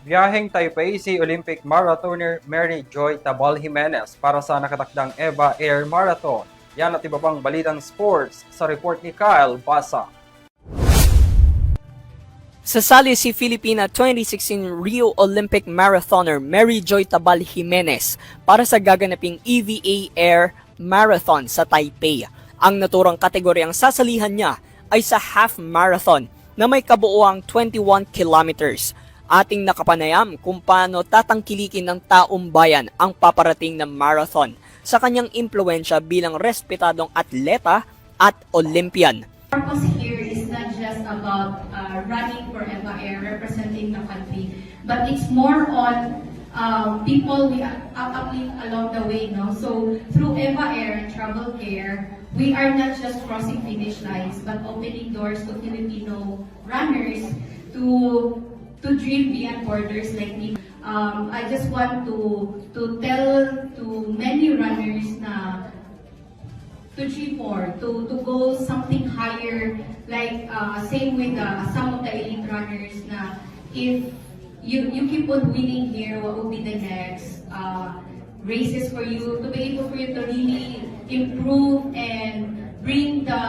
Biyaheng Taipei si Olympic marathoner Mary Joy Tabal Jimenez para sa nakatakdang EVA Air Marathon. Yan at iba pang balitang sports sa report ni Kyle Basa. Sasali si Filipina 2016 Rio Olympic marathoner Mary Joy Tabal Jimenez para sa gaganaping EVA Air Marathon sa Taipei. Ang naturang kategoryang sasalihan niya ay sa half marathon na may kabuuang 21 kilometers. Ating nakapanayam kung paano tatangkilikin ng taong bayan ang paparating na marathon sa kanyang impluensya bilang respetadong atleta at Olympian. Purpose here is not just about running for EVA Air, representing the country, but it's more on people we uplift along the way. No? So through EVA Air and Travel Care, we are not just crossing finish lines, but opening doors to Filipino runners to dream beyond borders like me. I just want to tell to many runners na to dream more, to go something higher, like same with some of the elite runners na if you keep on winning here, what will be the next races for you, to be able for you to really improve and bring the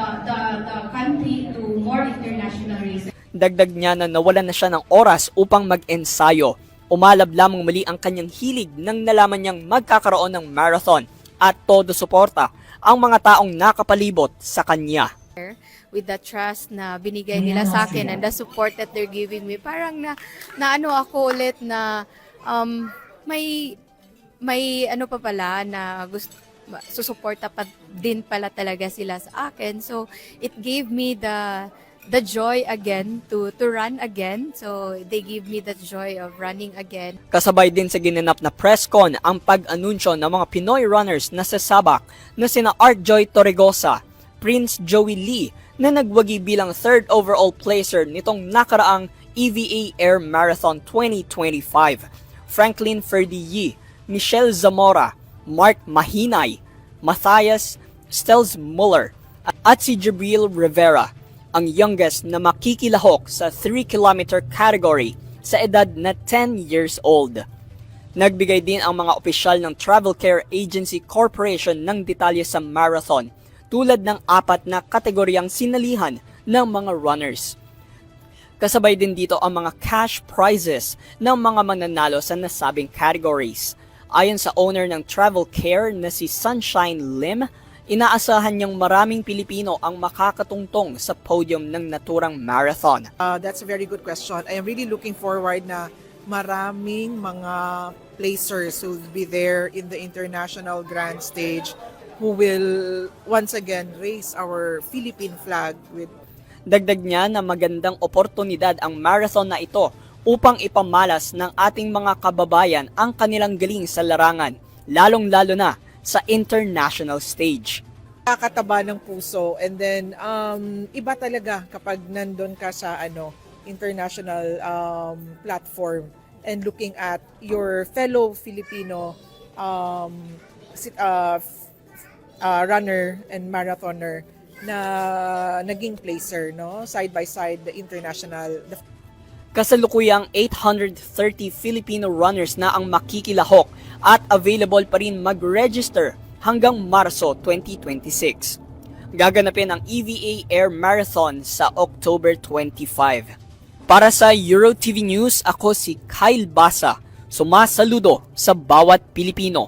country to more international races. Dagdag niya na nawalan na siya ng oras upang mag-ensayo. Umalab lamang muli ang kanyang hilig nang nalaman niyang magkakaroon ng marathon at todo suporta ang mga taong nakapalibot sa kanya. With the trust na binigay nila sa akin and the support that they're giving me, parang na ano ako ulit na may ano pa pala na gusto susuporta pa din pala talaga sila sa akin. So it gave me the joy again to run again. So they give me the joy of running again. Kasabay din sa ginanap na press con ang pag-anunsyo ng mga Pinoy runners na sasabak na sina Artjoy Torregosa, Prince Joey Lee na nagwagi bilang third overall placer nitong nakaraang EVA Air Marathon 2025, Franklin Ferdi, Michelle Zamora, Mark Mahinay, Matthias Stels Muller at si Jabril Rivera, ang youngest na makikilahok sa 3-kilometer category sa edad na 10 years old. Nagbigay din ang mga opisyal ng Travel Care Agency Corporation ng detalye sa marathon tulad ng 4 na kategoryang sinalihan ng mga runners. Kasabay din dito ang mga cash prizes ng mga mananalo sa nasabing categories. Ayon sa owner ng Travel Care na si Sunshine Lim, inaasahan niyang maraming Pilipino ang makakatungtong sa podium ng naturang marathon. That's a very good question. I am really looking forward na maraming mga placers who will be there in the international grand stage who will once again raise our Philippine flag with. Dagdag niya na magandang oportunidad ang marathon na ito upang ipamalas ng ating mga kababayan ang kanilang galing sa larangan, lalong-lalo na sa international stage. Nakakataba ng puso, and then iba talaga kapag nandun ka sa international platform and looking at your fellow Filipino runner and marathoner na naging placer, no, side by side the international. Kasalukuyang 830 Filipino runners na ang makikilahok at available pa rin mag-register hanggang Marso 2026. Gaganapin ang EVA Air Marathon sa October 25. Para sa EuroTV News, ako si Kyle Basa, sumasaludo sa bawat Pilipino.